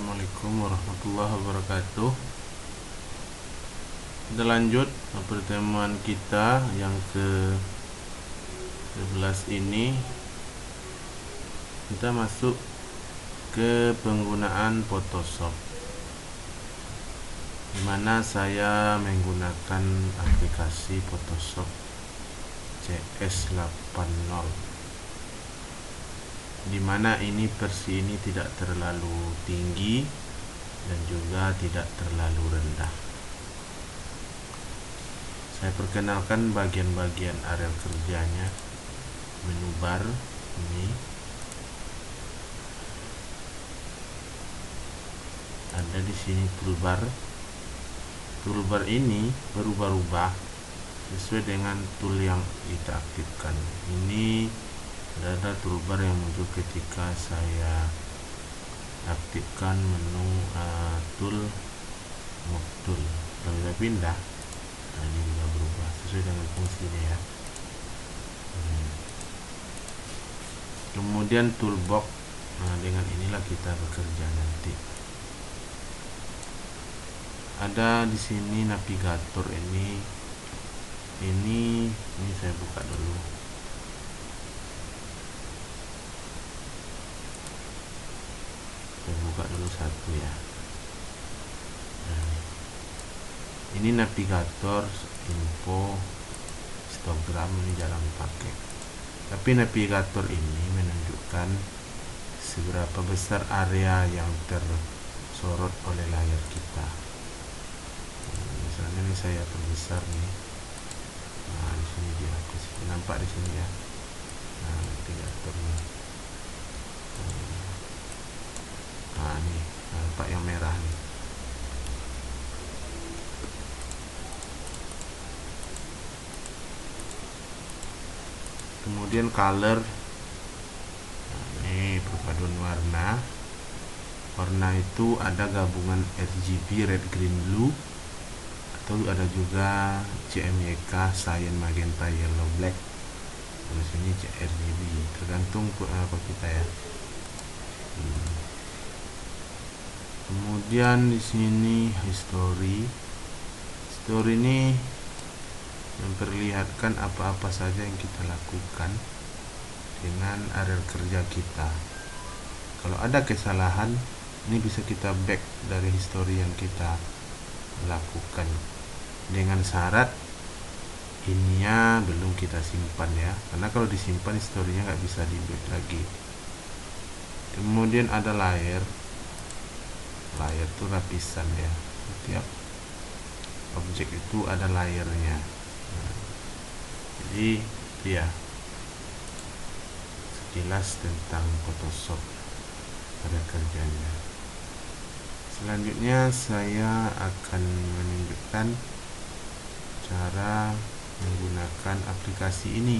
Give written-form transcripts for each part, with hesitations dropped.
Assalamualaikum warahmatullahi wabarakatuh. Kita lanjut pertemuan kita yang ke-11 ini. Kita masuk ke penggunaan Photoshop, dimana saya menggunakan aplikasi Photoshop CS80, dimana ini versi ini tidak terlalu tinggi dan juga tidak terlalu rendah. Saya perkenalkan bagian-bagian area kerjanya. Menu bar ini ada di sini toolbar. Toolbar ini berubah-ubah sesuai dengan tool yang kita aktifkan. Ini ada toolbar yang muncul ketika saya aktifkan menu tool move tool. Kalau kita pindah, nah ini juga berubah sesuai dengan fungsinya ya. Kemudian toolbox, nah dengan inilah kita bekerja nanti. Ada di sini navigator ini saya buka dulu. Saya buka dulu satu ya. Nah, ini navigator info histogram, ini jarang pakai. Tapi navigator ini menunjukkan seberapa besar area yang tersorot oleh layar kita. Misalnya ini saya perbesar nih. Nah, di sini dia nampak di sini ya. Nah, navigatornya. Nah, ini nampak yang merah nih. Kemudian color, nah, ini perpaduan warna. Warna itu ada gabungan RGB, red, green, blue, atau ada juga CMYK, cyan, magenta, yellow, black. Terus ini RGB, tergantung apa kita ya. Kemudian di sini history. History ini memperlihatkan apa-apa saja yang kita lakukan dengan area kerja kita. Kalau ada kesalahan, ini bisa kita back dari history yang kita lakukan, dengan syarat ininya belum kita simpan ya, karena kalau disimpan historinya nggak bisa di back lagi. Kemudian ada layer itu lapisan ya, setiap objek itu ada layernya. Nah, jadi ya sekilas tentang Photoshop pada kerjanya. Selanjutnya saya akan menunjukkan cara menggunakan aplikasi ini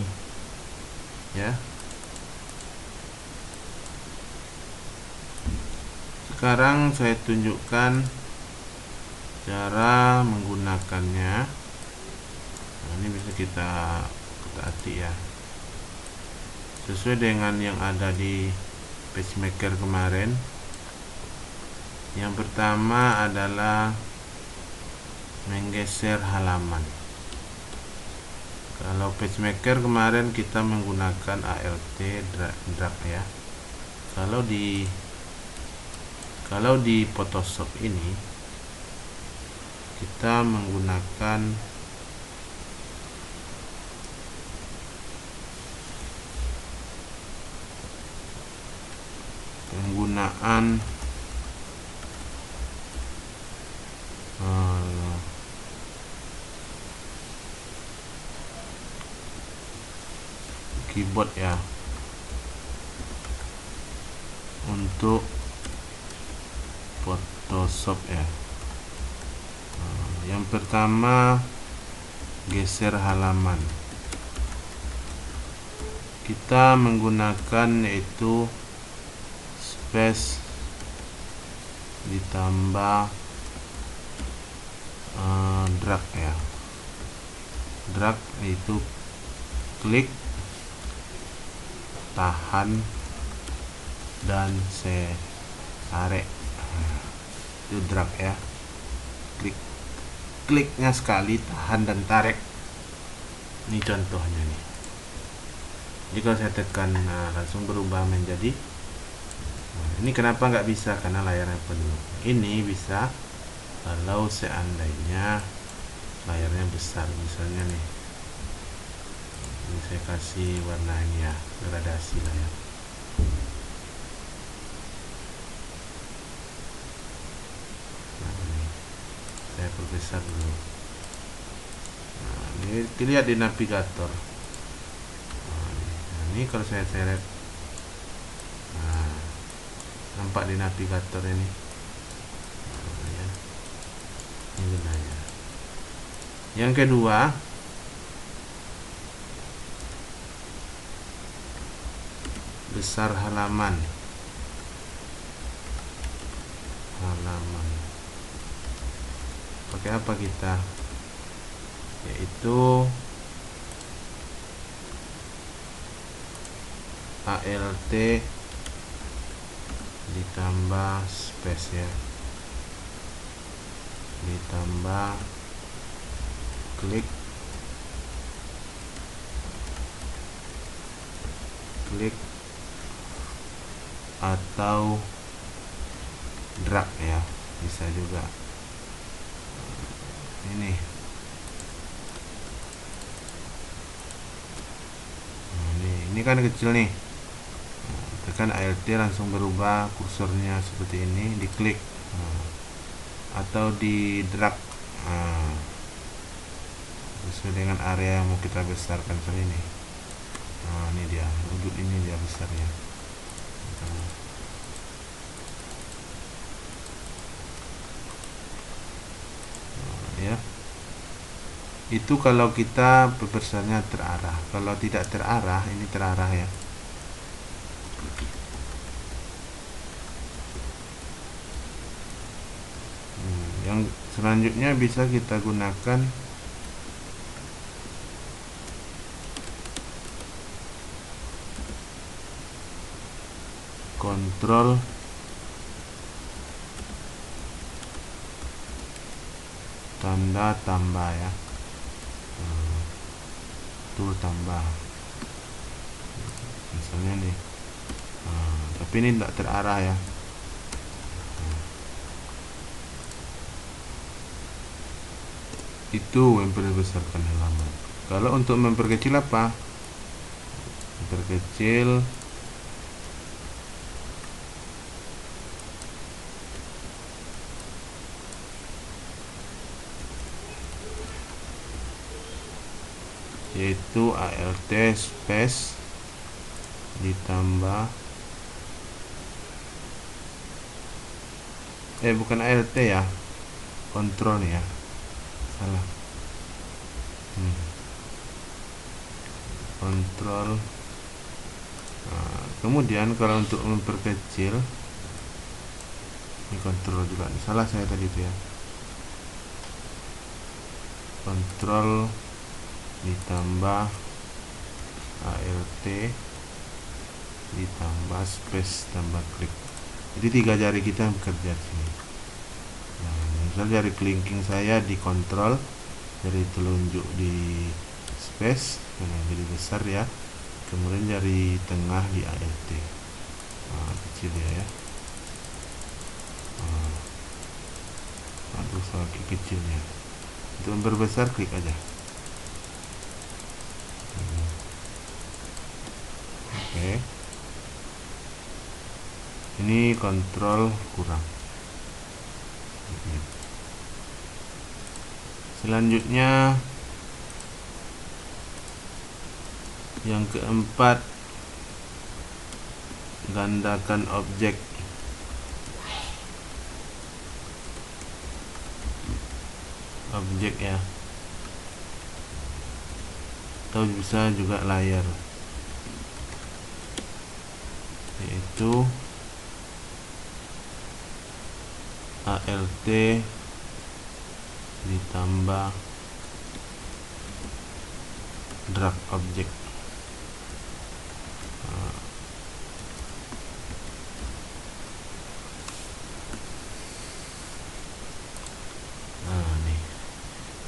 ya. Sekarang saya tunjukkan cara menggunakannya. Nah, ini bisa kita taati ya, sesuai dengan yang ada di PageMaker kemarin. Yang pertama adalah menggeser halaman. Kalau PageMaker kemarin kita menggunakan ALT drag ya. Kalau di Photoshop ini kita menggunakan keyboard ya, untuk Photoshop ya. Yang pertama, geser halaman. Kita menggunakan yaitu space ditambah drag ya. Drag itu klik, tahan, dan saya tarik. itu drag ya, kliknya sekali, tahan dan tarik. Ini contohnya nih. Jadi kalau saya tekan, nah, langsung berubah menjadi. Nah, ini kenapa nggak bisa? Karena layarnya penuh. Ini bisa kalau seandainya layarnya besar, misalnya nih. Ini saya kasih warna ini ya, gradasi layar. Nah, ini saya perbesar dulu. Nah, ini dilihat di navigator. Nah, ini kalau saya seret, nah, nampak di navigator ini. Nah, ya. Ini gunanya. Yang kedua, besar halaman. Pakai apa kita? Yaitu ALT ditambah space ya, ditambah klik atau drag ya, bisa juga. Ini ini kan kecil nih. Tekan ALT langsung berubah kursornya seperti ini, diklik atau di drag sesuai dengan area yang mau kita besarkan. Misalnya ini, nah ini dia, wujud ini dia besarnya. Ya, itu kalau kita besarnya terarah. Kalau tidak terarah, ini terarah ya. Yang selanjutnya bisa kita gunakan kontrol tanda tambah ya, tool tambah misalnya nih. Tapi ini tidak terarah ya. Itu memperbesarkan halaman. Kalau untuk memperkecil apa? Memperkecil yaitu ALT space ditambah bukan ALT ya, kontrol nih ya, salah. Kontrol. Kemudian kalau untuk memperkecil, ini kontrol juga, salah saya tadi itu ya, kontrol ditambah ALT ditambah space tambah klik. Jadi 3 jari kita yang bekerja di sini. Nah, misal jari kelingking saya di kontrol, jari telunjuk di space, jadi besar ya. Kemudian jari tengah di ALT. Kecil ya. Aduh, semakin kecilnya. Untuk memperbesar klik aja. Oke. Ini kontrol kurang. Selanjutnya yang keempat, gandakan objek. Ya, atau bisa juga layar, yaitu ALT ditambah drag objek.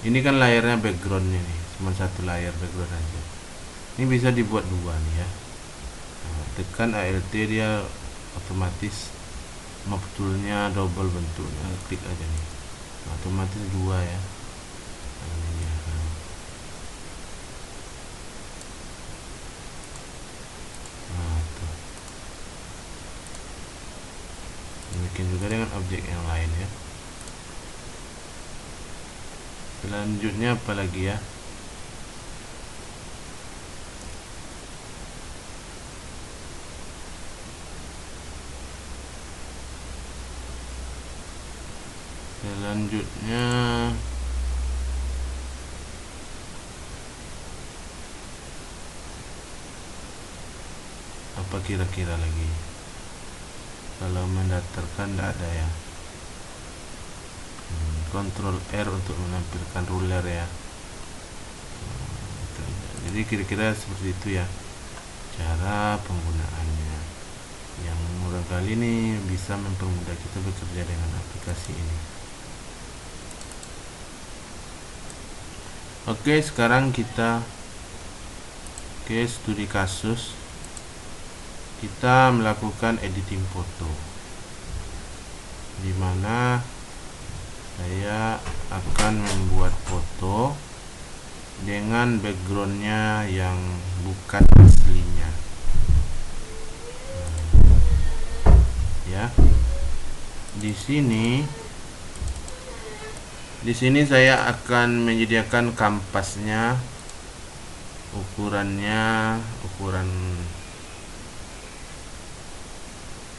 Ini kan layarnya backgroundnya nih, cuma satu layar background aja. Ini bisa dibuat dua nih ya. Nah, tekan ALT, dia otomatis map toolnya double bentuknya, klik aja nih, otomatis dua ya. Nah, ini ya. Nah, tuh. Demikian juga dengan objek yang lain ya. Selanjutnya apa lagi ya? Selanjutnya apa kira-kira lagi? Kalau mendaftarkan tidak ada ya. Ctrl R untuk menampilkan ruler ya. Jadi kira-kira seperti itu ya cara penggunaannya, yang barangkali ini bisa mempermudah kita bekerja dengan aplikasi ini. Oke, sekarang kita ke studi kasus. Kita melakukan editing foto, dimana saya akan membuat foto dengan backgroundnya yang bukan aslinya ya. Di sini saya akan menyediakan kampasnya, ukuran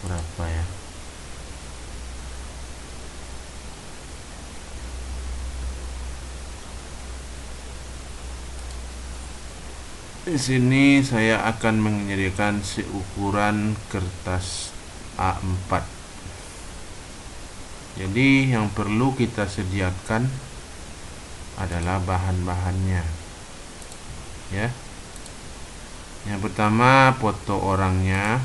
berapa ya. Di sini saya akan menyediakan seukuran kertas A4. Jadi yang perlu kita sediakan adalah bahan-bahannya ya. Yang pertama, foto orangnya.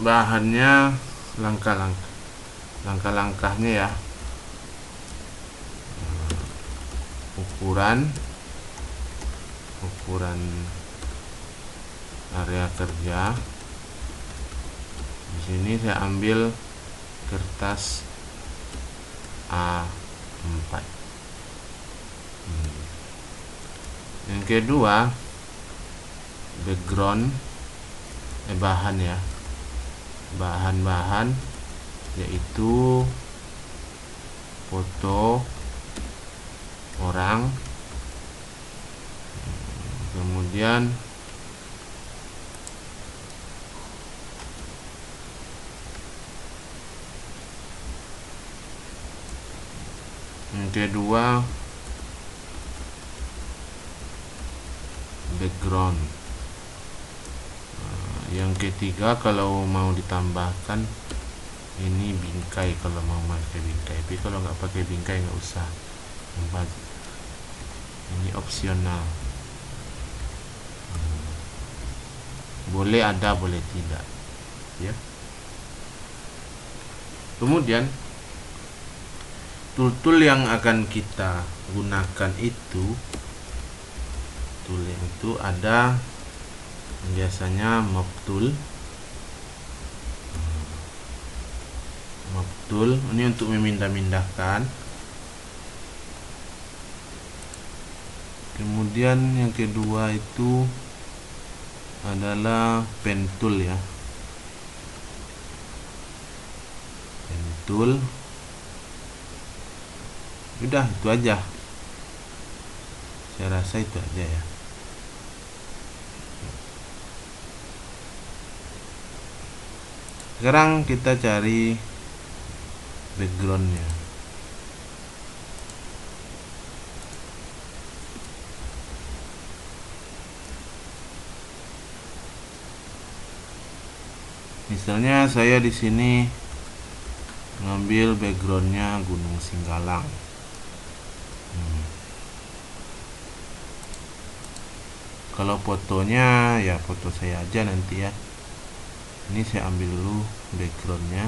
Bahannya langkah-langkahnya ya. Ukuran area kerja. Di sini saya ambil kertas A4. Yang kedua, background bahan ya. Bahan-bahan yaitu foto orang, kemudian yang kedua background. Yang ketiga, kalau mau ditambahkan ini bingkai, kalau mau pakai bingkai. Tapi kalau nggak pakai bingkai nggak usah, ini opsional. Boleh ada, boleh tidak ya. Kemudian tool yang akan kita gunakan itu, ada biasanya map tool. Ini untuk memindah-mindahkan. Kemudian yang kedua itu adalah pen tool ya. Pen tool. Udah, itu aja. Saya rasa itu aja ya. Sekarang kita cari backgroundnya. Misalnya saya di sini ngambil backgroundnya Gunung Singgalang. Kalau fotonya ya foto saya aja nanti ya. Ini saya ambil dulu backgroundnya.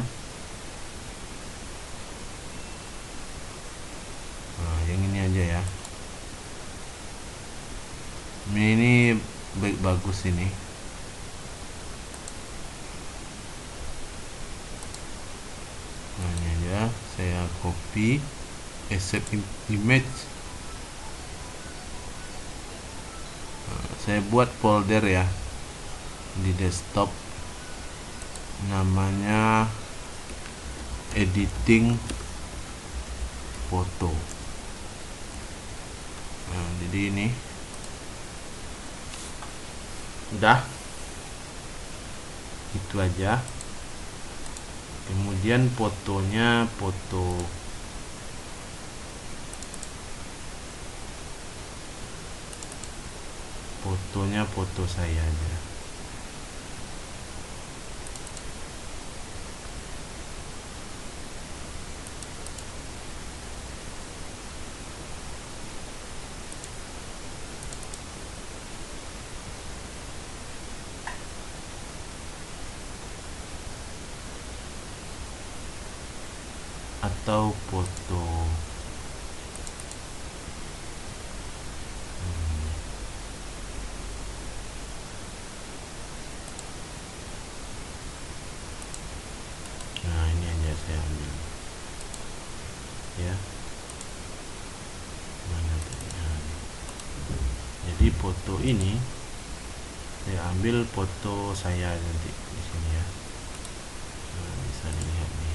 Ini bagus ini. Nah, ini aja saya copy, accept image. Saya buat folder ya di desktop, namanya editing foto. Nah, jadi ini udah itu aja. Kemudian fotonya foto saya aja. Atau foto nah ini aja saya ambil ya. Mana tadi? Jadi foto ini saya ambil foto saya nanti di sini ya. Nah, bisa dilihat nih.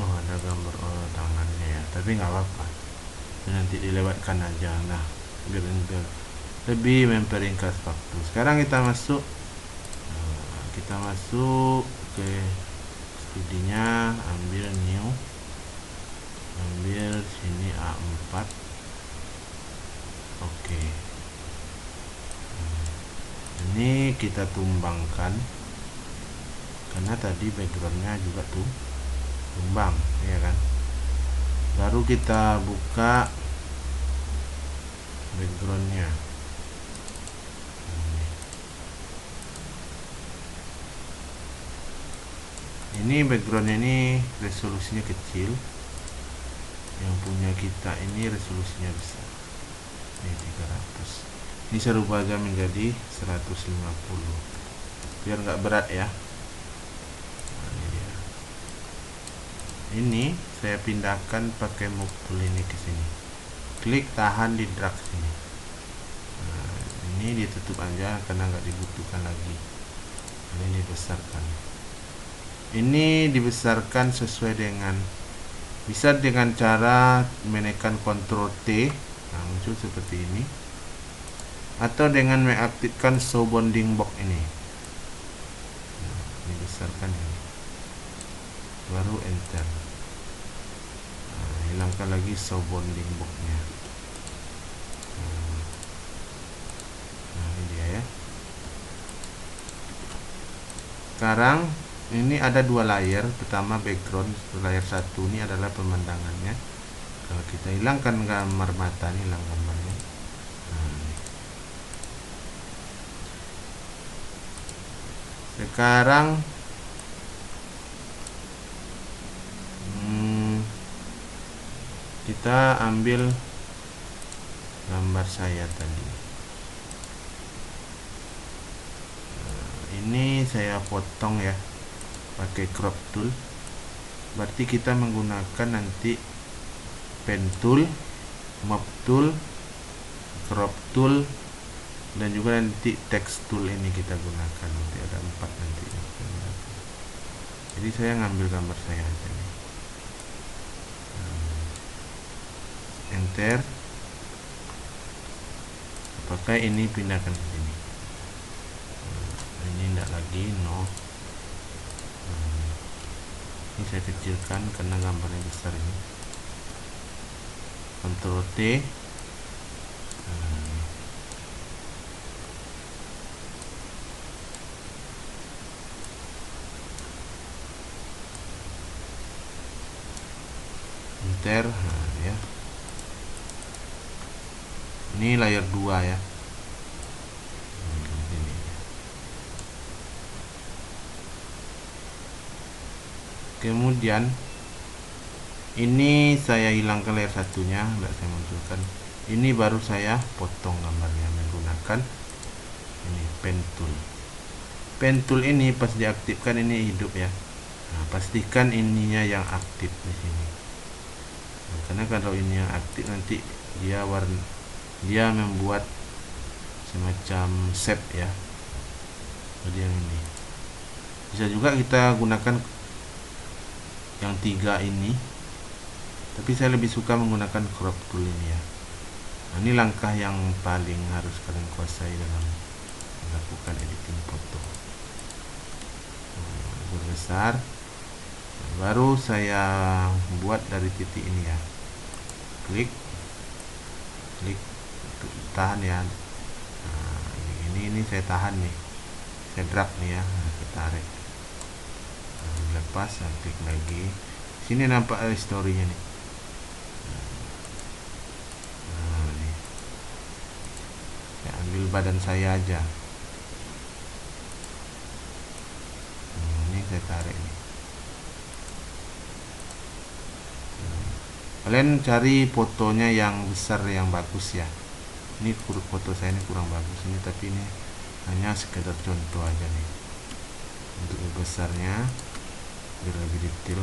Oh, ada gambar tangannya ya, tapi nggak apa-apa, nanti dilewatkan aja. Nah, biar lebih memperingkas waktu. Sekarang kita masuk ke studinya, ambil new, ambil sini A4. Oke. Ini kita tumbangkan karena tadi backgroundnya juga tuh tumbang ya kan. Baru kita buka backgroundnya. Ini backgroundnya ini resolusinya kecil, yang punya kita ini resolusinya besar. Ini 300. Ini saya rubah aja menjadi 150 biar nggak berat ya. Nah, ini dia. Ini saya pindahkan pakai move tool ini ke sini. Klik, tahan, di drag sini. Nah, ini ditutup aja karena nggak dibutuhkan lagi. Ini dibesarkan. Ini dibesarkan sesuai dengan, bisa dengan cara menekan Ctrl T, nah muncul seperti ini, atau dengan mengaktifkan show bounding box ini. Nah, dibesarkan ini, baru enter. Nah, hilangkan lagi show bounding box-nya. Nah, ini dia ya. Sekarang ini ada dua layer. Pertama background, layer satu ini adalah pemandangannya. Kalau kita hilangkan gambar mata, ini hilang gambarnya. Nah, sekarang kita ambil gambar saya tadi. Ini saya potong ya pakai crop tool. Berarti kita menggunakan nanti pen tool, map tool, crop tool, dan juga nanti text tool ini kita gunakan. Nanti ada 4 nanti. Jadi saya ngambil gambar saya aja nih. Enter. Pakai ini pindahkan ke sini. Ini enggak lagi, no. Ini saya kecilkan karena gambarnya besar ini. Ctrl T. Enter. Nah, ya. Ini layer 2 ya. Kemudian ini saya hilangkan layer satunya, nggak saya munculkan. Ini baru saya potong gambarnya menggunakan ini pen tool. Pen tool ini pas diaktifkan ini hidup ya. Nah, pastikan ininya yang aktif di sini. Nah, karena kalau ini yang aktif nanti dia membuat semacam shape ya. Jadi yang ini. Bisa juga kita gunakan yang 3 ini. Tapi saya lebih suka menggunakan crop tool ini ya. Nah, ini langkah yang paling harus kalian kuasai dalam melakukan editing foto. Berbesar, baru saya buat dari titik ini ya. Klik, tahan ya. Nah, ini saya tahan nih, saya drag nih ya. Nah, saya tarik. Nah, lepas, saya klik lagi. Sini nampak historinya nih. Ambil badan saya aja. Ini saya tarik nih. Kalian cari fotonya yang besar yang bagus ya. Ini foto saya ini kurang bagus ini, tapi ini hanya sekedar contoh aja nih. Untuk besarnya biar lebih detail.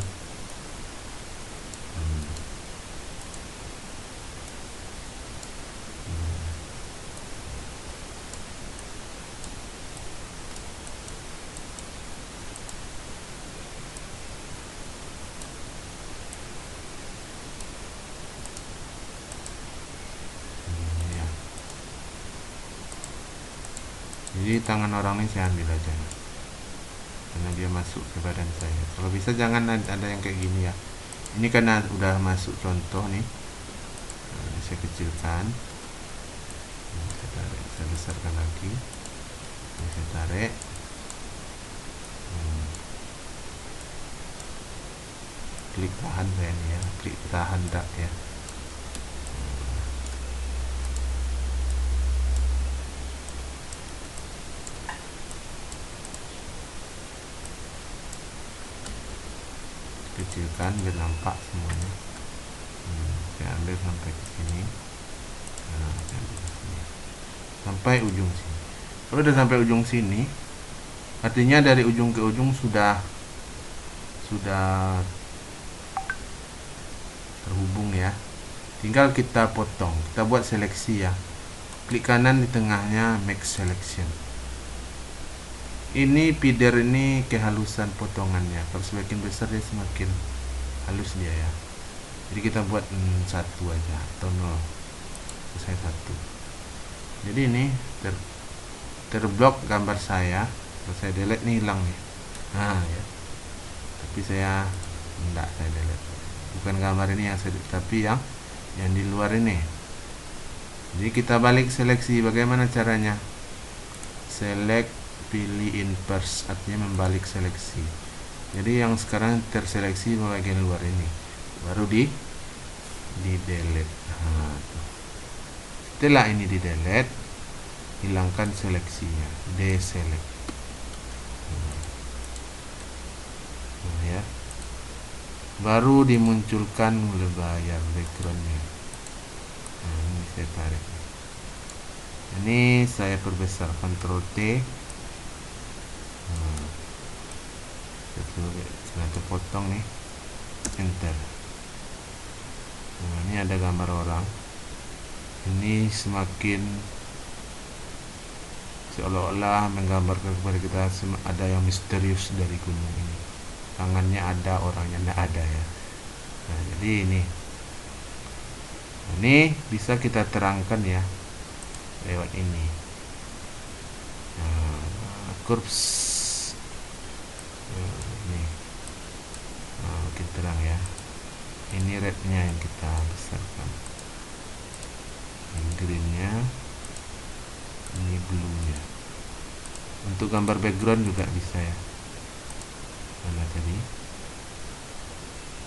Jadi tangan orang ini saya ambil aja karena dia masuk ke badan saya. Kalau bisa jangan ada yang kayak gini ya. Ini karena udah masuk contoh nih. Nah, saya kecilkan. Saya tarik, saya besarkan lagi. Saya tarik. Klik tahan saya nih ya. Klik tahan tak ya. Kecilkan biar nampak semuanya. Saya ambil sampai ke sini. Nah, saya ambil ke sini. Sampai ujung sini. Kalau udah sampai ujung sini, artinya dari ujung ke ujung sudah terhubung ya. Tinggal kita potong. Kita buat seleksi ya. Klik kanan di tengahnya, make selection. Ini feeder ini kehalusan potongannya. Kalau semakin besar dia semakin halus dia ya. Jadi kita buat 1 aja atau 0. Saya 1. Jadi ini terblok gambar saya. Kalau saya delete nih hilang nih. Nah ya. Tapi saya enggak, saya delete. Bukan gambar ini yang saya, tapi yang di luar ini. Jadi kita balik seleksi. Bagaimana caranya? Select, pilih inverse, artinya membalik seleksi. Jadi yang sekarang terseleksi bagian luar ini, baru di delete. Nah, setelah ini di delete, hilangkan seleksinya, deselect. Nah, ya, baru dimunculkan layar backgroundnya. Nah, ini saya tarik. Ini saya perbesar, Ctrl T. Setelah terpotong nih, enter. Nah, ini ada gambar orang. Ini semakin seolah-olah menggambarkan kepada kita ada yang misterius dari gunung ini. Tangannya ada, orangnya tidak ada ya. Nah, jadi ini bisa kita terangkan ya lewat ini. Nah, curves ini makin terang ya. Ini rednya yang kita besarkan, ini greennya, ini blue-nya. Untuk gambar background juga bisa ya. Mana tadi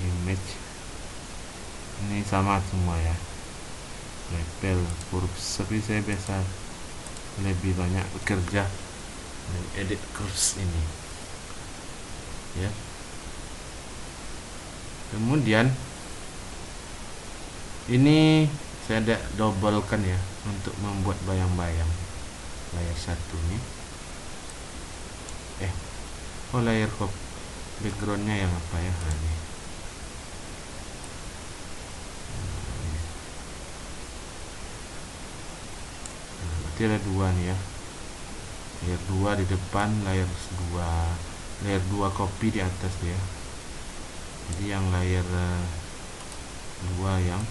image, ini sama semua ya, label, curves. Tapi saya biasa lebih banyak bekerja dan edit curves ini ya. Kemudian ini saya ada doublekan ya untuk membuat bayang-bayang layer satu nih. Layer backgroundnya yang apa ya? Ini. Berarti ada dua nih ya. Layer 2 di depan, layer 2 copy di atas ya. Jadi yang layer 2 yang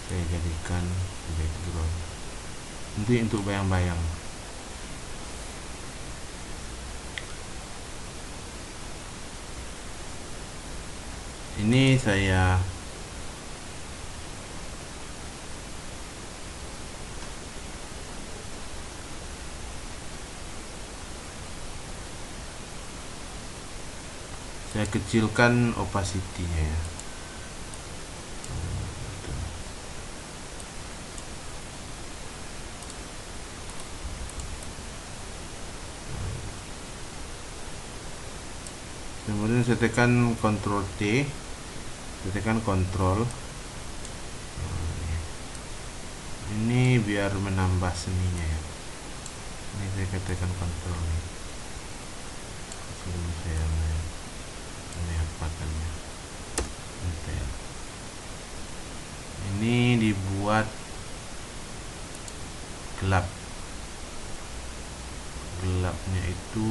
saya jadikan background nanti untuk bayang-bayang. Ini saya kecilkan opacity-nya ya. Kemudian saya tekan Ctrl T, saya tekan Ctrl. Ini biar menambah seninya ya. Ini saya tekan Ctrl nih. Sebelum saya menyapakannya. Ini dibuat gelap. Gelapnya itu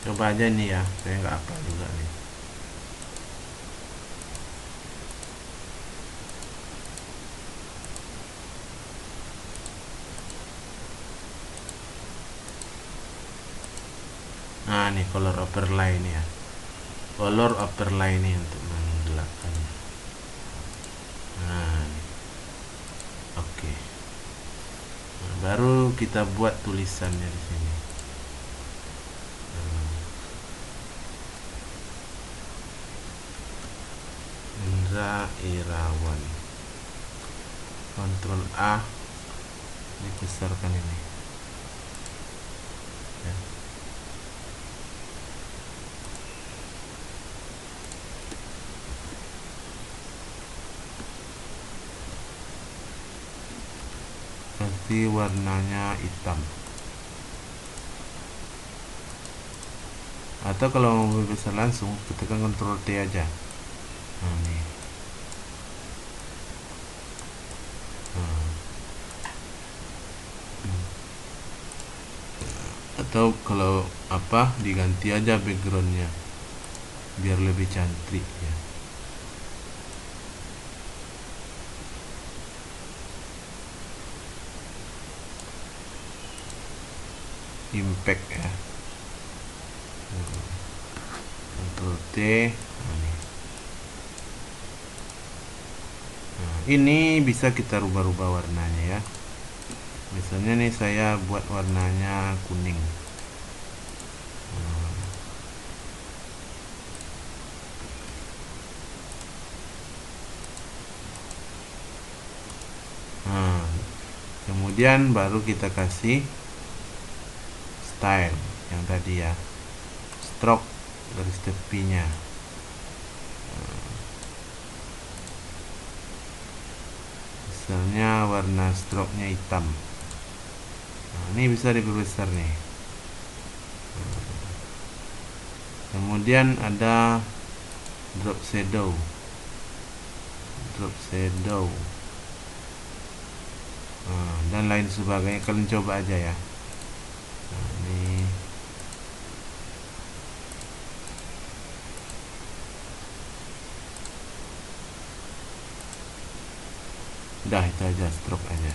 coba aja nih ya, saya nggak apa juga nih. Nah nih color overlay nih ya, color overlay ini untuk menggelapkannya. Nah nih. Oke. Nah, baru kita buat tulisannya di sini. Indra Irawan. Ctrl A, dibesarkan ini ya. Nanti warnanya hitam, atau kalau mau besar langsung tekan Ctrl T aja. Nah nih. Atau kalau apa, diganti aja backgroundnya biar lebih cantik ya. Impact ya. Ctrl T. Nah, ini bisa kita rubah-rubah warnanya ya. Misalnya nih saya buat warnanya kuning. Nah, kemudian baru kita kasih style yang tadi ya, stroke garis tepinya. Misalnya warna stroke-nya hitam. Nah, ini bisa diperbesar nih. Kemudian ada drop shadow. dan lain sebagainya. Kalian coba aja ya. Ini udah, itu aja, stroke aja.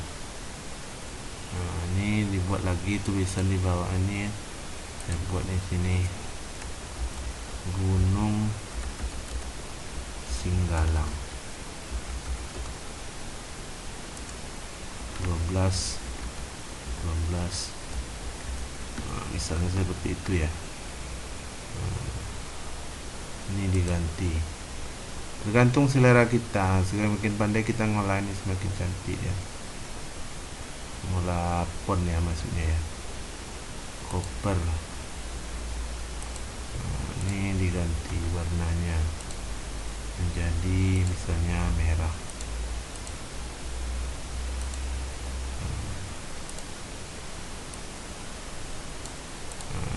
Ini dibuat lagi tulisan di bawah ini. Saya buat di sini Gunung Singgalang 12 misalnya seperti itu ya. Ini diganti, tergantung selera kita. Semakin pandai kita ngolah ini semakin cantik ya, ngolah pon ya maksudnya ya, koper. Ini diganti warnanya menjadi misalnya merah.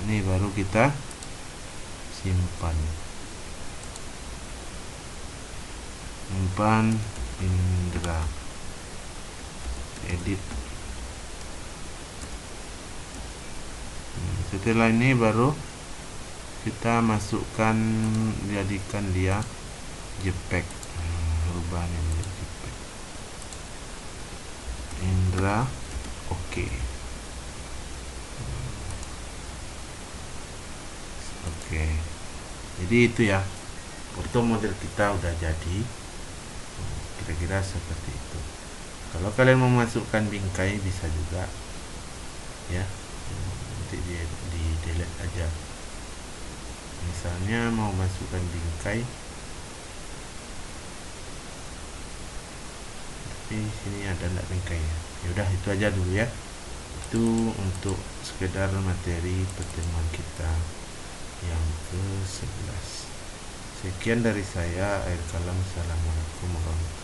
Ini baru kita simpan Indra, edit. Setelah ini baru kita masukkan, jadikan dia JPEG. Rubah ini menjadi JPEG. Indra, oke. Oke, jadi itu ya, foto model kita udah jadi. Kira-kira seperti itu. Kalau kalian mau masukkan bingkai bisa juga ya, nanti di delete aja. Misalnya mau masukkan bingkai, tapi sini ada enggak bingkainya. Yaudah, itu aja dulu ya. Itu untuk sekedar materi pertemuan kita yang ke-11. Sekian dari saya, Air Kalam. Assalamualaikum warahmatullahi wabarakatuh.